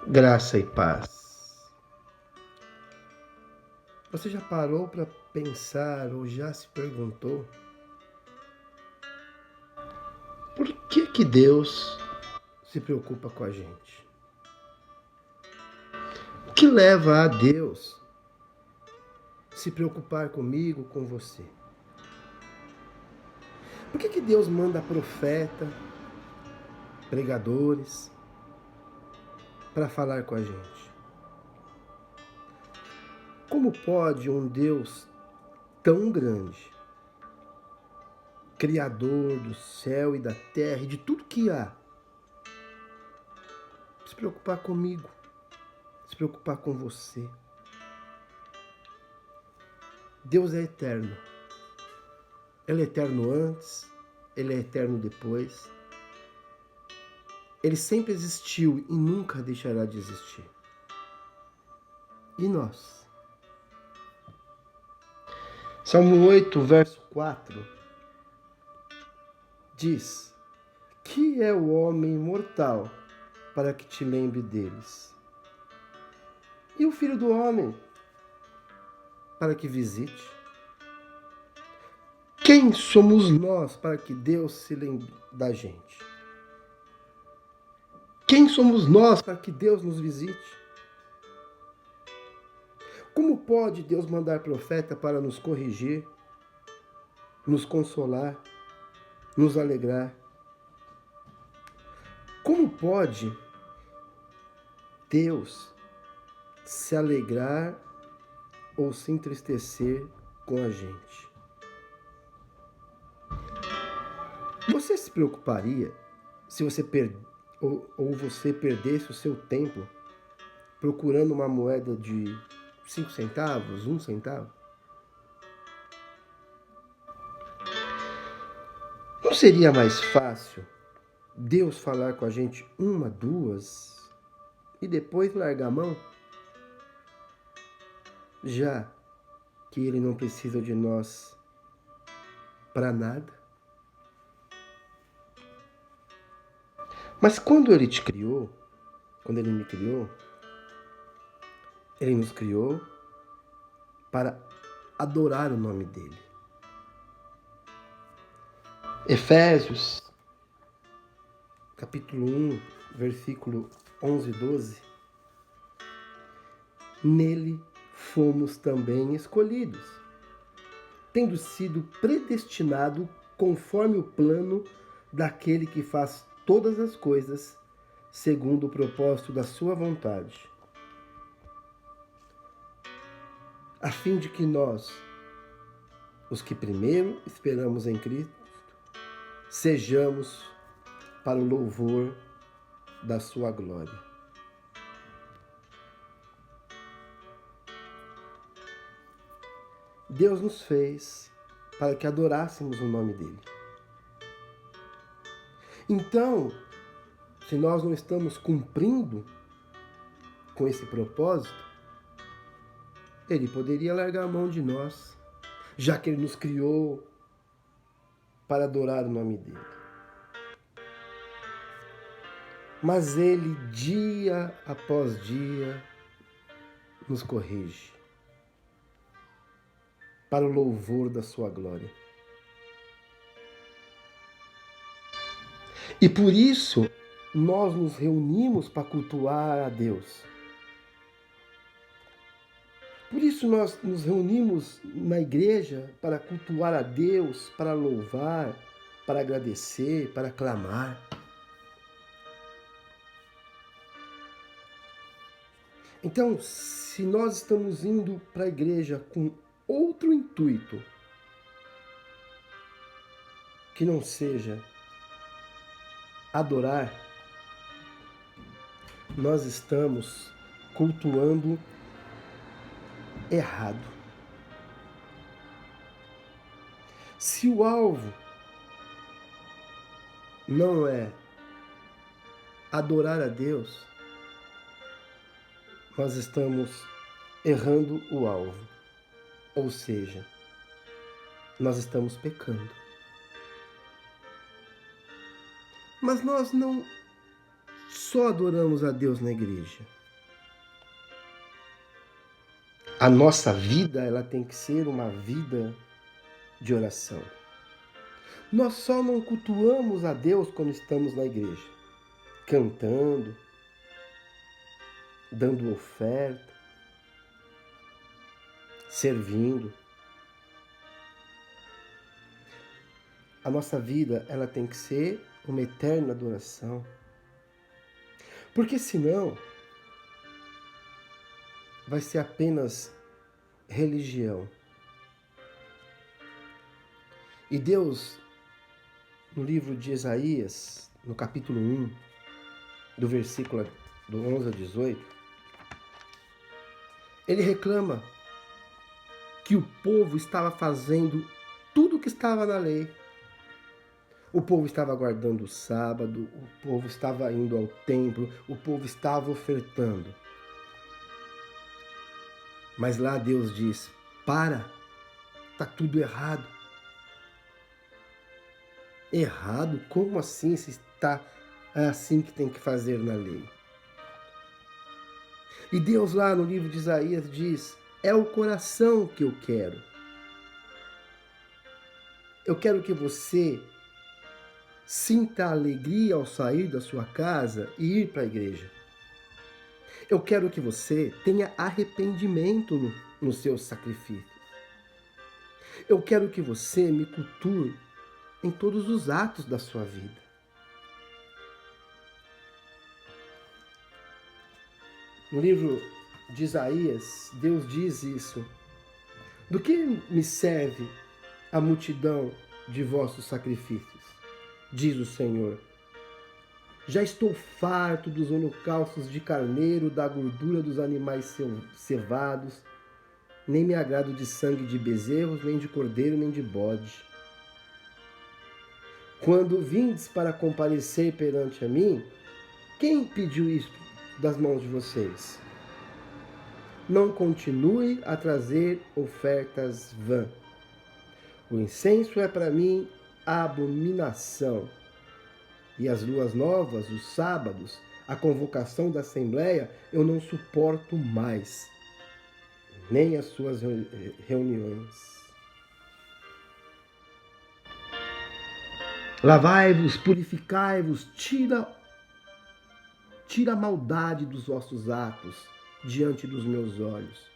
Graça e paz. Você já parou para pensar ou já se perguntou por que Deus se preocupa com a gente? O que leva a Deus se preocupar comigo, com você? Por que Deus manda profeta, pregadores para falar com a gente? Como pode um Deus tão grande, Criador do céu e da terra e de tudo que há, se preocupar comigo, se preocupar com você? Deus é eterno. Ele é eterno antes, ele é eterno depois. Ele sempre existiu e nunca deixará de existir. E nós? Salmo 8, verso 4 diz: que é o homem mortal para que te lembre deles? E o filho do homem para que visite? Quem somos nós para que Deus se lembre da gente? Quem somos nós para que Deus nos visite? Como pode Deus mandar profeta para nos corrigir, nos consolar, nos alegrar? Como pode Deus se alegrar ou se entristecer com a gente? Você se preocuparia se você você perdesse o seu tempo procurando uma moeda de 5 centavos, 1 centavo? Não seria mais fácil Deus falar com a gente uma, duas e depois largar a mão? Já que Ele não precisa de nós para nada? Mas quando Ele te criou, quando Ele me criou, Ele nos criou para adorar o nome dEle. Efésios, capítulo 1, versículo 11 e 12. Nele fomos também escolhidos, tendo sido predestinado conforme o plano daquele que faz todas as coisas segundo o propósito da sua vontade, a fim de que nós, os que primeiro esperamos em Cristo, sejamos para o louvor da sua glória. Deus nos fez para que adorássemos o nome dele. Então, se nós não estamos cumprindo com esse propósito, ele poderia largar a mão de nós, já que ele nos criou para adorar o nome dele. Mas ele, dia após dia, nos corrige para o louvor da sua glória. E por isso, nós nos reunimos para cultuar a Deus. Por isso nós nos reunimos na igreja para cultuar a Deus, para louvar, para agradecer, para clamar. Então, se nós estamos indo para a igreja com outro intuito, que não seja adorar, nós estamos cultuando errado. Se o alvo não é adorar a Deus, nós estamos errando o alvo. Ou seja, nós estamos pecando. Mas nós não só adoramos a Deus na igreja. A nossa vida, ela tem que ser uma vida de oração. Nós só não cultuamos a Deus quando estamos na igreja, cantando, dando oferta, servindo. A nossa vida, ela tem que ser uma eterna adoração. Porque senão vai ser apenas religião. E Deus, no livro de Isaías, no capítulo 1, do versículo do 11 a 18, ele reclama que o povo estava fazendo tudo o que estava na lei. O povo estava guardando o sábado, o povo estava indo ao templo, o povo estava ofertando. Mas lá Deus diz: para, está tudo errado. Errado? Como assim? Se está assim que tem que fazer na lei? E Deus lá no livro de Isaías diz: é o coração que eu quero. Eu quero que você sinta alegria ao sair da sua casa e ir para a igreja. Eu quero que você tenha arrependimento nos seus sacrifícios. Eu quero que você me cultue em todos os atos da sua vida. No livro de Isaías, Deus diz isso: do que me serve a multidão de vossos sacrifícios? Diz o Senhor. Já estou farto dos holocaustos de carneiro, da gordura dos animais cevados, nem me agrado de sangue de bezerros, nem de cordeiro, nem de bode. Quando vindes para comparecer perante a mim, quem pediu isso das mãos de vocês? Não continue a trazer ofertas vãs. O incenso é para mim a abominação. E as luas novas, os sábados, a convocação da assembleia, eu não suporto mais. Nem as suas reuniões. Lavai-vos, purificai-vos, tira a maldade dos vossos atos diante dos meus olhos.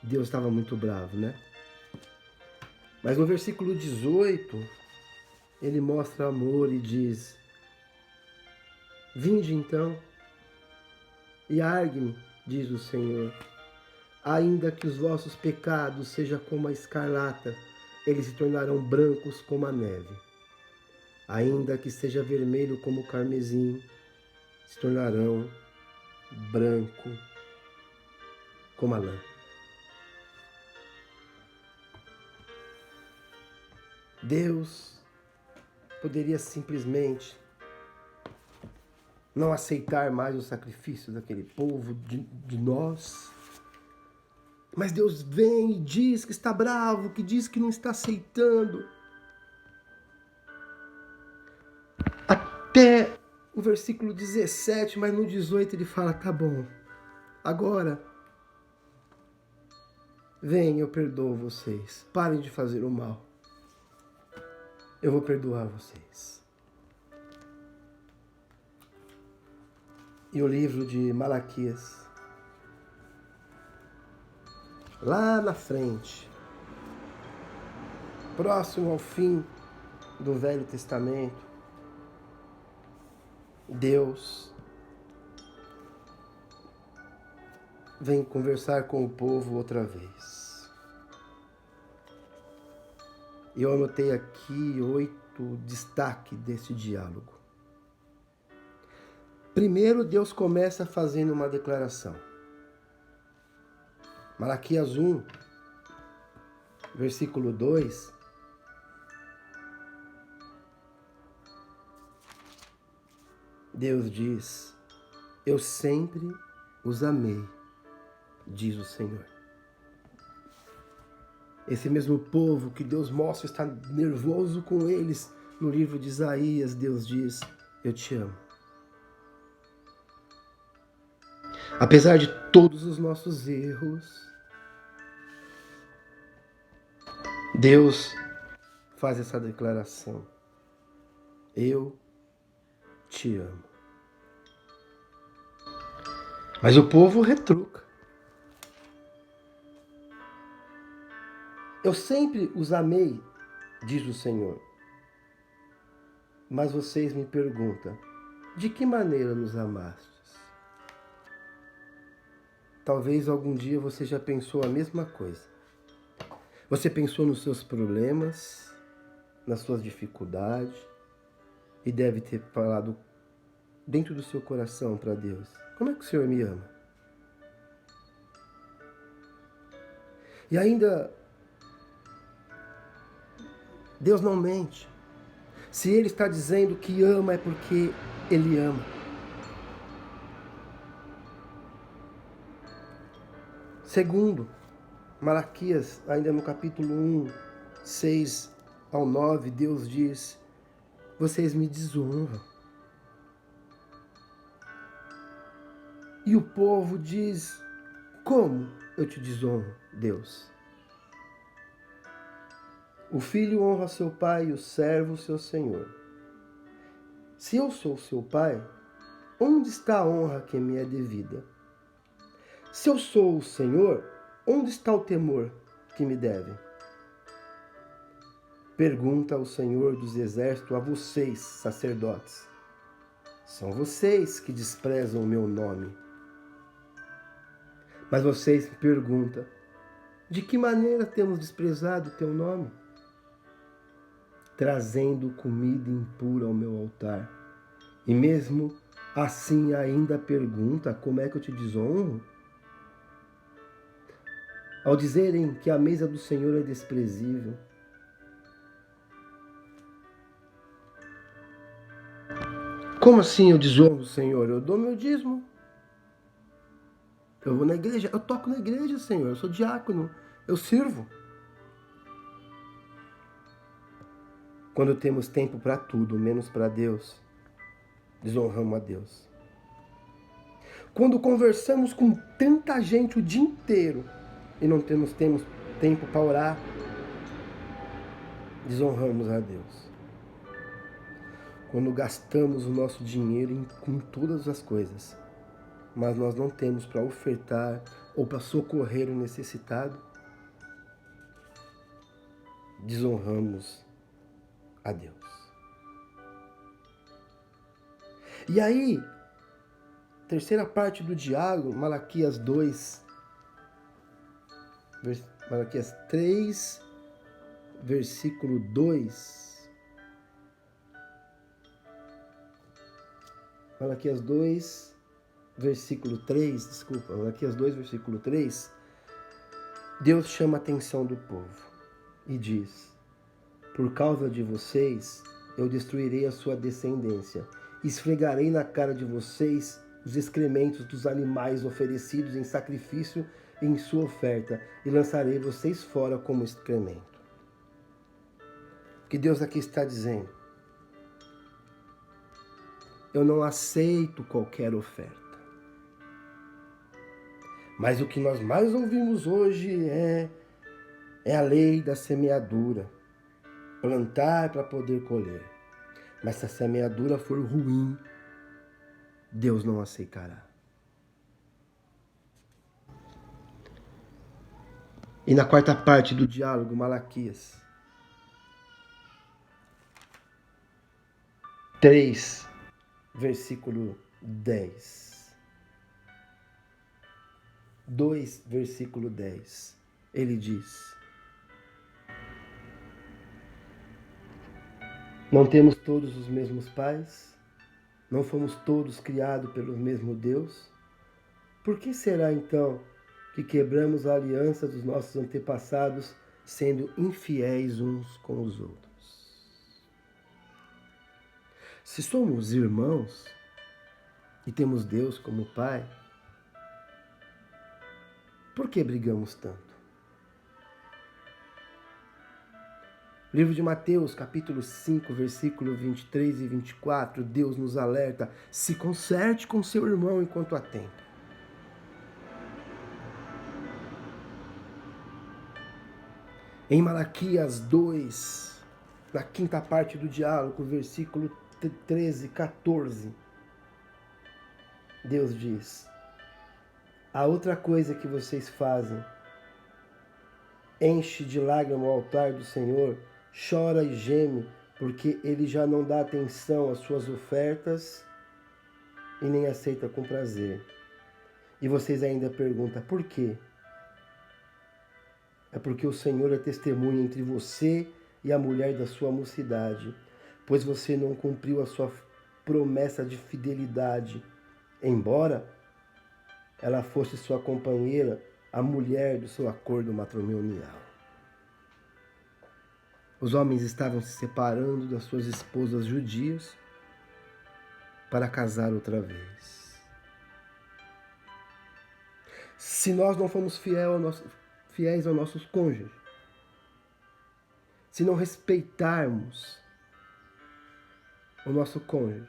Deus estava muito bravo, né? Mas no versículo 18, ele mostra amor e diz: vinde então e argue-me, diz o Senhor, ainda que os vossos pecados sejam como a escarlata, eles se tornarão brancos como a neve. Ainda que seja vermelho como o carmesim, se tornarão branco como a lã. Deus poderia simplesmente não aceitar mais o sacrifício daquele povo, de nós. Mas Deus vem e diz que está bravo, que diz que não está aceitando. Até o versículo 17, mas no 18 ele fala: tá bom, agora vem, eu perdoo vocês. Parem de fazer o mal. Eu vou perdoar vocês. E o livro de Malaquias, lá na frente, próximo ao fim do Velho Testamento, Deus vem conversar com o povo outra vez. E eu anotei aqui 8 destaques desse diálogo. Primeiro, Deus começa fazendo uma declaração. Malaquias 1, versículo 2. Deus diz: eu sempre os amei, diz o Senhor. Esse mesmo povo que Deus mostra estar nervoso com eles, no livro de Isaías, Deus diz: eu te amo. Apesar de todos os nossos erros, Deus faz essa declaração: eu te amo. Mas o povo retruca. Eu sempre os amei, diz o Senhor. Mas vocês me perguntam, de que maneira nos amastes? Talvez algum dia você já pensou a mesma coisa. Você pensou nos seus problemas, nas suas dificuldades, e deve ter falado dentro do seu coração para Deus: como é que o Senhor me ama? E ainda, Deus não mente. Se Ele está dizendo que ama, é porque Ele ama. Segundo, Malaquias, ainda no capítulo 1, 6 ao 9, Deus diz: vocês me desonram. E o povo diz: como eu te desonro, Deus? O filho honra seu pai e o servo seu senhor. Se eu sou seu pai, onde está a honra que me é devida? Se eu sou o Senhor, onde está o temor que me deve? Pergunta o Senhor dos Exércitos a vocês, sacerdotes. São vocês que desprezam o meu nome. Mas vocês me perguntam: de que maneira temos desprezado o teu nome? Trazendo comida impura ao meu altar. E mesmo assim ainda pergunta: como é que eu te desonro? Ao dizerem que a mesa do Senhor é desprezível. Como assim eu desonro o Senhor? Eu dou meu dízimo. Eu vou na igreja, eu toco na igreja, Senhor. Eu sou diácono, eu sirvo. Quando temos tempo para tudo, menos para Deus, desonramos a Deus. Quando conversamos com tanta gente o dia inteiro e não temos tempo para orar, desonramos a Deus. Quando gastamos o nosso dinheiro com todas as coisas, mas nós não temos para ofertar ou para socorrer o necessitado, desonramos a Deus. E aí, terceira parte do diálogo, Malaquias 2, Malaquias 3, versículo 2. Malaquias 2, versículo 3, desculpa, Malaquias 2, versículo 3, Deus chama a atenção do povo e diz: por causa de vocês, eu destruirei a sua descendência, esfregarei na cara de vocês os excrementos dos animais oferecidos em sacrifício e em sua oferta, e lançarei vocês fora como excremento. O que Deus aqui está dizendo? Eu não aceito qualquer oferta. Mas o que nós mais ouvimos hoje é a lei da semeadura. Plantar para poder colher. Mas se a semeadura for ruim, Deus não aceitará. E na quarta parte do diálogo, Malaquias 3, versículo 10. 2, versículo 10. Ele diz: não temos todos os mesmos pais? Não fomos todos criados pelo mesmo Deus? Por que será então que quebramos a aliança dos nossos antepassados, sendo infiéis uns com os outros? Se somos irmãos e temos Deus como Pai, por que brigamos tanto? Livro de Mateus, capítulo 5, versículo 23 e 24, Deus nos alerta: se conserte com seu irmão enquanto há tempo. Em Malaquias 2, na quinta parte do diálogo, versículo 13 e 14, Deus diz: a outra coisa que vocês fazem, enche de lágrima o altar do Senhor, chora e geme, porque ele já não dá atenção às suas ofertas e nem aceita com prazer. E vocês ainda perguntam, por quê? É porque o Senhor é testemunha entre você e a mulher da sua mocidade, pois você não cumpriu a sua promessa de fidelidade, embora ela fosse sua companheira, a mulher do seu acordo matrimonial. Os homens estavam se separando das suas esposas judias para casar outra vez. Se nós não formos fiéis aos nossos cônjuges, se não respeitarmos o nosso cônjuge,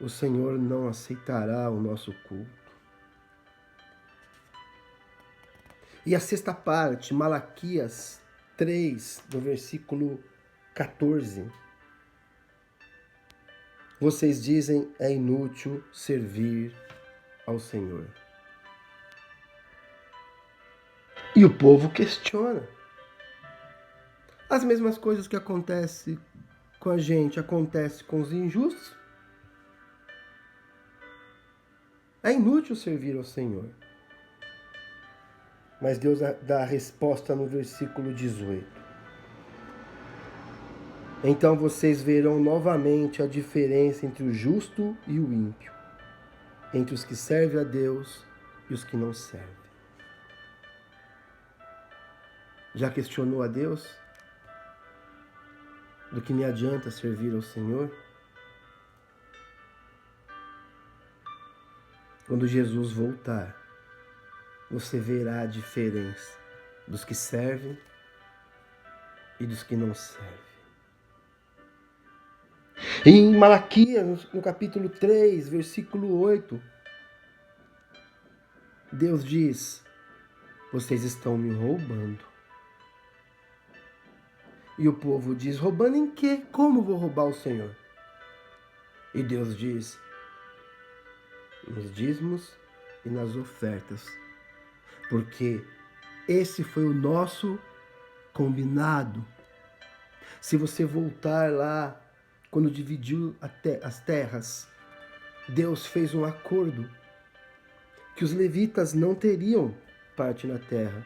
o Senhor não aceitará o nosso culto. E a sexta parte, Malaquias 3, do versículo 14. Vocês dizem, é inútil servir ao Senhor. E o povo questiona. As mesmas coisas que acontecem com a gente, acontecem com os injustos. É inútil servir ao Senhor. Mas Deus dá a resposta no versículo 18. Então vocês verão novamente a diferença entre o justo e o ímpio, entre os que servem a Deus e os que não servem. Já questionou a Deus? Do que me adianta servir ao Senhor? Quando Jesus voltar, você verá a diferença dos que servem e dos que não servem. E em Malaquias, no capítulo 3, versículo 8, Deus diz, vocês estão me roubando. E o povo diz, roubando em quê? Como vou roubar o Senhor? E Deus diz, nos dízimos e nas ofertas. Porque esse foi o nosso combinado. Se você voltar lá, quando dividiu as terras, Deus fez um acordo que os levitas não teriam parte na terra,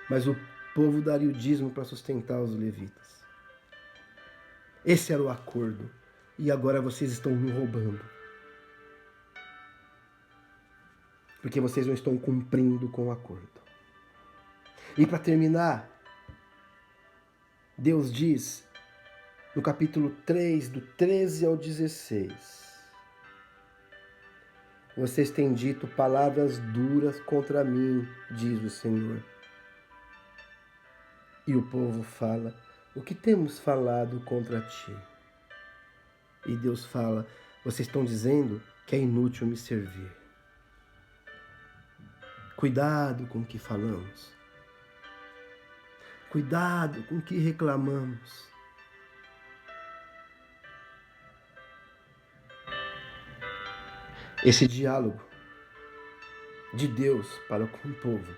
mas o povo daria o dízimo para sustentar os levitas. Esse era o acordo. E agora vocês estão me roubando. Porque vocês não estão cumprindo com o acordo. E para terminar, Deus diz, no capítulo 3, do 13 ao 16, vocês têm dito palavras duras contra mim, diz o Senhor. E o povo fala, o que temos falado contra ti? E Deus fala, vocês estão dizendo que é inútil me servir. Cuidado com o que falamos. Cuidado com o que reclamamos. Esse diálogo de Deus para com o povo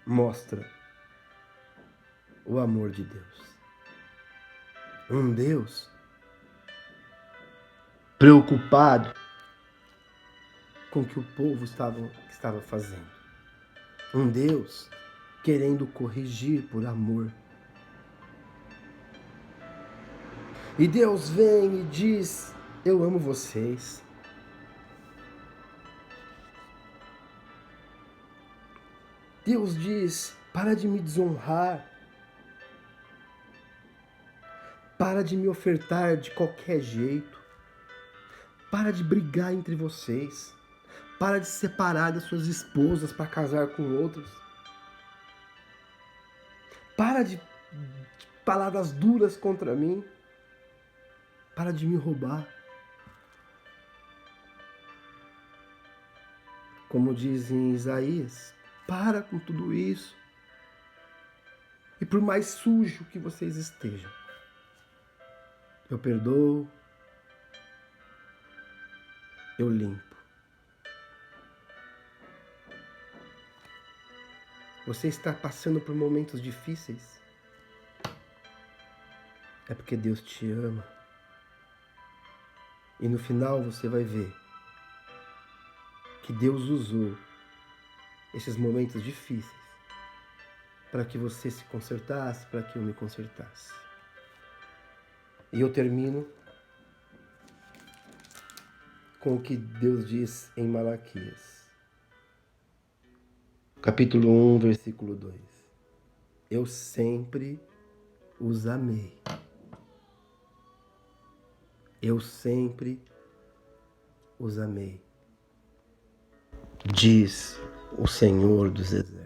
mostra o amor de Deus. Um Deus preocupado com o que o povo estava fazendo. Um Deus querendo corrigir por amor. E Deus vem e diz, eu amo vocês. Deus diz, para de me desonrar. Para de me ofertar de qualquer jeito. Para de brigar entre vocês. Para de separar das suas esposas para casar com outros. Para de palavras duras contra mim. Para de me roubar. Como diz em Isaías, para com tudo isso. E por mais sujo que vocês estejam, eu perdoo, eu limpo. Você está passando por momentos difíceis? É porque Deus te ama. E no final você vai ver que Deus usou esses momentos difíceis para que você se consertasse, para que eu me consertasse. E eu termino com o que Deus diz em Malaquias. Capítulo 1, versículo 2. Eu sempre os amei. Eu sempre os amei, diz o Senhor dos Exércitos.